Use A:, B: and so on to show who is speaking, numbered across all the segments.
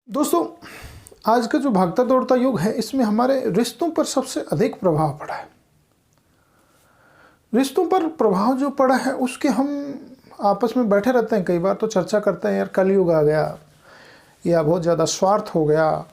A: दोस्तों, आज का जो भागता दौड़ता युग है इसमें हमारे रिश्तों पर सबसे अधिक प्रभाव पड़ा है। रिश्तों पर प्रभाव जो पड़ा है उसके हम आपस में बैठे रहते हैं, कई बार तो चर्चा करते हैं यार कलयुग आ गया, या बहुत ज़्यादा स्वार्थ हो गया,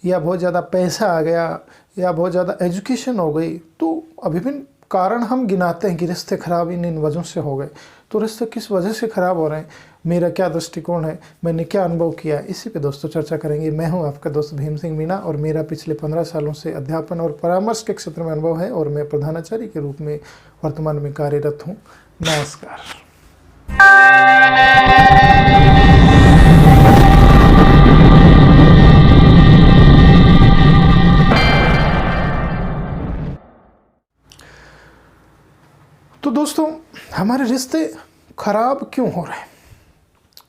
A: या बहुत ज़्यादा पैसा आ गया, या बहुत ज़्यादा एजुकेशन हो गई। तो विभिन्न कारण हम गिनाते हैं कि रिश्ते खराब इन वजहों से हो गए। तो रिश्ते किस वजह से ख़राब हो रहे हैं, मेरा क्या दृष्टिकोण है, मैंने क्या अनुभव किया, इसी पे दोस्तों चर्चा करेंगे। मैं हूं आपका दोस्त भीम सिंह मीणा और मेरा पिछले 15 सालों से अध्यापन और परामर्श के क्षेत्र में अनुभव है और मैं प्रधानाचार्य के रूप में वर्तमान में कार्यरत हूं। नमस्कार। तो दोस्तों, हमारे रिश्ते खराब क्यों हो रहे हैं?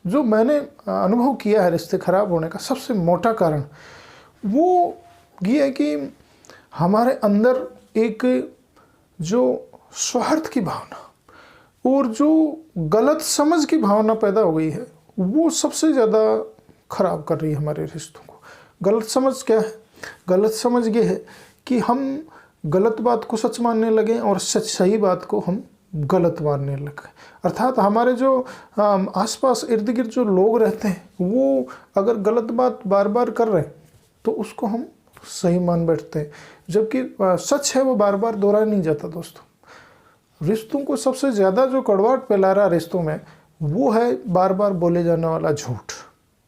A: जो मैंने अनुभव किया है रिश्ते खराब होने का सबसे मोटा कारण वो ये है कि हमारे अंदर एक जो स्वार्थ की भावना और जो गलत समझ की भावना पैदा हो गई है वो सबसे ज़्यादा खराब कर रही है हमारे रिश्तों को। गलत समझ क्या है? गलत समझ ये है कि हम गलत बात को सच मानने लगे और सही बात को हम गलत मानने लगे। अर्थात हमारे जो आसपास इर्द गिर्द जो लोग रहते हैं वो अगर गलत बात बार बार कर रहे हैं तो उसको हम सही मान बैठते हैं, जबकि सच है वो बार बार दोहराया नहीं जाता। दोस्तों, रिश्तों को सबसे ज़्यादा जो कड़वाहट फैला रहा रिश्तों में वो है बार बार बोले जाने वाला झूठ।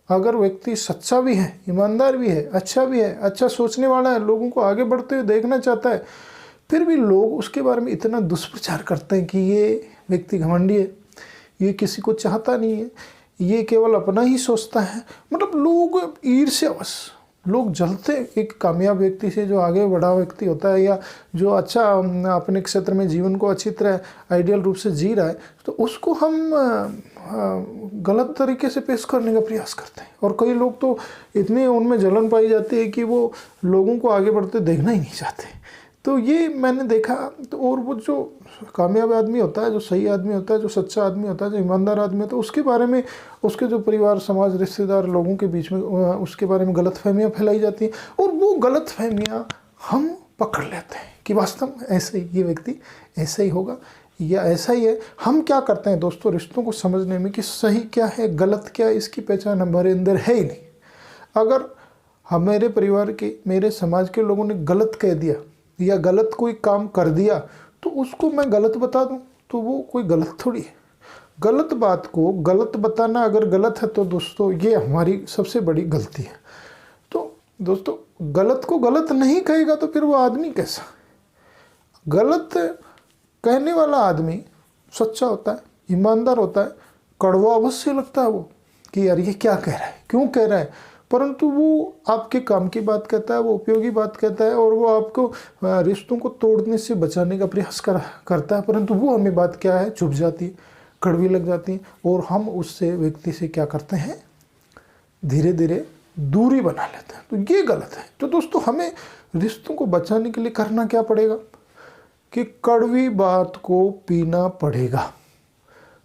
A: अगर व्यक्ति सच्चा भी है, ईमानदार भी है, अच्छा भी है, अच्छा सोचने वाला है, लोगों को आगे बढ़ते हुए देखना चाहता है, फिर भी लोग उसके बारे में इतना दुष्प्रचार करते हैं कि ये व्यक्ति घमंडी है, ये किसी को चाहता नहीं है, ये केवल अपना ही सोचता है। मतलब लोग ईर्ष्यावश लोग जलते एक कामयाब व्यक्ति से, जो आगे बढ़ा व्यक्ति होता है या जो अच्छा अपने क्षेत्र में जीवन को अच्छी तरह आइडियल रूप से जी रहा है, तो उसको हम गलत तरीके से पेश करने का प्रयास करते हैं। और कई लोग तो इतने उनमें जलन पाई जाती है कि वो लोगों को आगे बढ़ते देखना ही नहीं चाहते। तो ये मैंने देखा। तो और वो जो कामयाब आदमी होता है, जो सही आदमी होता है, जो सच्चा आदमी होता है, जो ईमानदार आदमी होता है, उसके बारे में उसके जो परिवार, समाज, रिश्तेदार, लोगों के बीच में उसके बारे में गलतफहमियां फैलाई जाती हैं और वो गलतफहमियां हम पकड़ लेते हैं कि वास्तव में ऐसे ही ये व्यक्ति ऐसा ही होगा या ऐसा ही है। हम क्या करते हैं दोस्तों, रिश्तों को समझने में कि सही क्या है, गलत क्या है, इसकी पहचान हमारे अंदर है ही नहीं। अगर हमारे परिवार के, मेरे समाज के लोगों ने गलत कह दिया या गलत कोई काम कर दिया तो उसको मैं गलत बता दूं तो वो कोई गलत थोड़ी है। गलत बात को गलत बताना अगर गलत है तो दोस्तों ये हमारी सबसे बड़ी गलती है। तो दोस्तों, गलत को गलत नहीं कहेगा तो फिर वो आदमी कैसा? गलत कहने वाला आदमी सच्चा होता है, ईमानदार होता है, कड़वा अवश्य लगता है वो कि यार ये क्या कह रहा है, क्यों कह रहा है, परंतु वो आपके काम की बात कहता है, वो उपयोगी बात कहता है और वो आपको रिश्तों को तोड़ने से बचाने का प्रयास करता है। परंतु वो हमें बात क्या है, चुभ जाती है, कड़वी लग जाती है और हम उससे व्यक्ति से क्या करते हैं, धीरे धीरे दूरी बना लेते हैं। तो ये गलत है। तो दोस्तों, हमें रिश्तों को बचाने के लिए करना क्या पड़ेगा कि कड़वी बात को पीना पड़ेगा।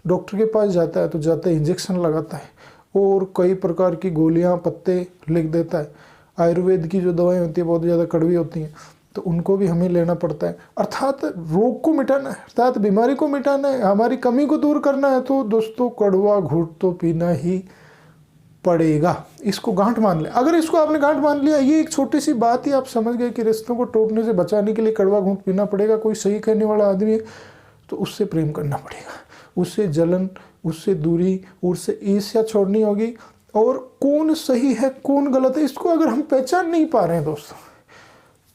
A: डॉक्टर के पास जाता है तो जाते इंजेक्शन लगाता है और कई प्रकार की गोलियां, पत्ते लिख देता है। आयुर्वेद की जो दवाएं होती है बहुत ज़्यादा कड़वी होती हैं तो उनको भी हमें लेना पड़ता है। अर्थात रोग को मिटाना है, अर्थात बीमारी को मिटाना है, हमारी कमी को दूर करना है तो दोस्तों कड़वा घूंट तो पीना ही पड़ेगा। इसको गांठ मान ले। अगर इसको आपने गांठ मान लिया, ये एक छोटी सी बात ही आप समझ गए कि रिश्तों को टूटने से बचाने के लिए कड़वा घूंट पीना पड़ेगा। कोई सही कहने वाला आदमी है तो उससे प्रेम करना पड़ेगा, उससे जलन, उससे दूरी, उससे ईर्ष्या छोड़नी होगी। और कौन सही है कौन गलत है इसको अगर हम पहचान नहीं पा रहे हैं दोस्तों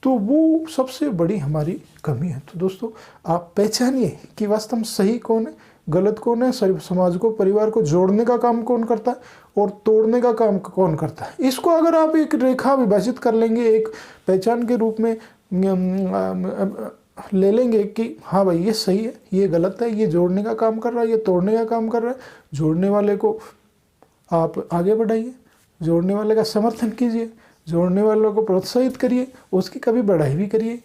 A: तो वो सबसे बड़ी हमारी कमी है। तो दोस्तों, आप पहचानिए कि वास्तव में सही कौन है, गलत कौन है, समाज को, परिवार को जोड़ने का काम कौन करता है और तोड़ने का काम कौन करता है। इसको अगर आप एक रेखा विभाजित कर लेंगे, एक पहचान के रूप में ले लेंगे कि हाँ भाई ये सही है, ये गलत है, ये जोड़ने का काम कर रहा है, ये तोड़ने का काम कर रहा है, जोड़ने वाले को आप आगे बढ़ाइए, जोड़ने वाले का समर्थन कीजिए, जोड़ने वालों को प्रोत्साहित करिए, उसकी कभी बढ़ाई भी करिए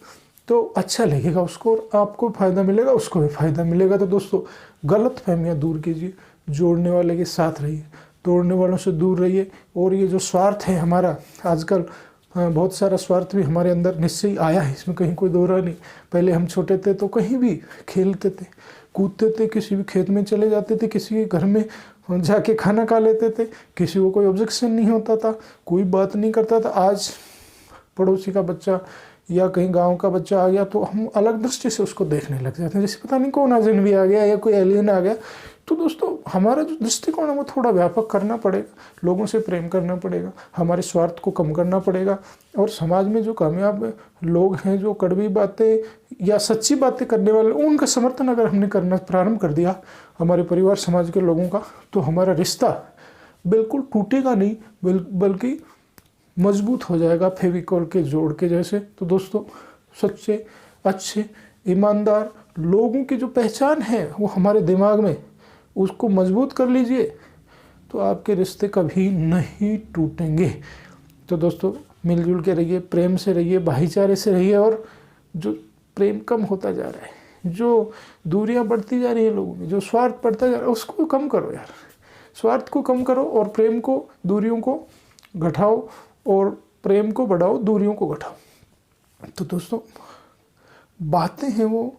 A: तो अच्छा लगेगा उसको और आपको फ़ायदा मिलेगा, उसको भी फ़ायदा मिलेगा। तो दोस्तों, गलत फहमियाँ दूर कीजिए, जोड़ने वाले के साथ रहिए, तोड़ने वालों से दूर रहिए। और ये जो स्वार्थ है हमारा आजकल, बहुत सारा स्वार्थ भी हमारे अंदर निश्चय आया है, इसमें कहीं कोई दो राय नहीं। पहले हम छोटे थे तो कहीं भी खेलते थे, कूदते थे, किसी भी खेत में चले जाते थे, किसी के घर में जाके खाना खा लेते थे, किसी को कोई ऑब्जेक्शन नहीं होता था, कोई बात नहीं करता था। आज पड़ोसी का बच्चा या कहीं गांव का बच्चा आ गया तो हम अलग दृष्टि से उसको देखने लग जाते हैं, जैसे पता नहीं कौन अजनबी आ गया या कोई एलियन आ गया। तो दोस्तों हमारा जो दृष्टिकोण है वो थोड़ा व्यापक करना पड़ेगा, लोगों से प्रेम करना पड़ेगा, हमारे स्वार्थ को कम करना पड़ेगा। और समाज में जो कामयाब लोग हैं, जो कड़वी बातें या सच्ची बातें करने वाले, उनका समर्थन अगर हमने करना प्रारंभ कर दिया हमारे परिवार समाज के लोगों का, तो हमारा रिश्ता बिल्कुल टूटेगा नहीं, बल्कि मजबूत हो जाएगा फेविकॉल के जोड़ के जैसे। तो दोस्तों सच्चे, अच्छे, ईमानदार लोगों की जो पहचान है वो हमारे दिमाग में, उसको मजबूत कर लीजिए तो आपके रिश्ते कभी नहीं टूटेंगे। तो दोस्तों मिलजुल के रहिए, प्रेम से रहिए, भाईचारे से रहिए। और जो प्रेम कम होता जा रहा है, जो दूरियां बढ़ती जा रही है लोगों में, जो स्वार्थ बढ़ता जा रहा है, उसको कम करो यार, स्वार्थ को कम करो और प्रेम को, दूरियों को घटाओ, और प्रेम को बढ़ाओ, दूरियों को घटाओ। तो दोस्तों बातें हैं वो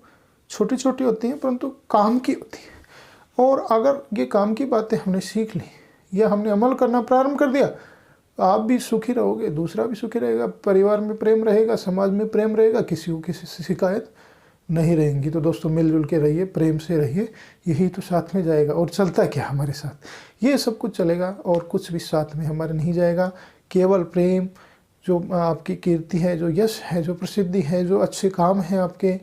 A: छोटी छोटी होती हैं परंतु काम की होती हैं, और अगर ये काम की बातें हमने सीख ली या हमने अमल करना प्रारंभ कर दिया, आप भी सुखी रहोगे, दूसरा भी सुखी रहेगा, परिवार में प्रेम रहेगा, समाज में प्रेम रहेगा, किसी को किसी से शिकायत नहीं रहेंगी। तो दोस्तों मिलजुल के रहिए, प्रेम से रहिए, यही तो साथ में जाएगा। और चलता क्या हमारे साथ, ये सब कुछ चलेगा और कुछ भी साथ में हमारे नहीं जाएगा। केवल प्रेम, जो आपकी कीर्ति है, जो यश है, जो प्रसिद्धि है, जो अच्छे काम हैं आपके,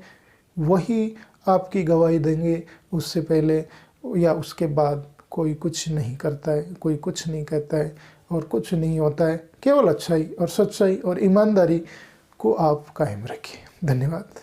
A: वही आपकी गवाही देंगे। उससे पहले या उसके बाद कोई कुछ नहीं करता है, कोई कुछ नहीं कहता है और कुछ नहीं होता है। केवल अच्छाई और सच्चाई और ईमानदारी को आप कायम रखिए। धन्यवाद।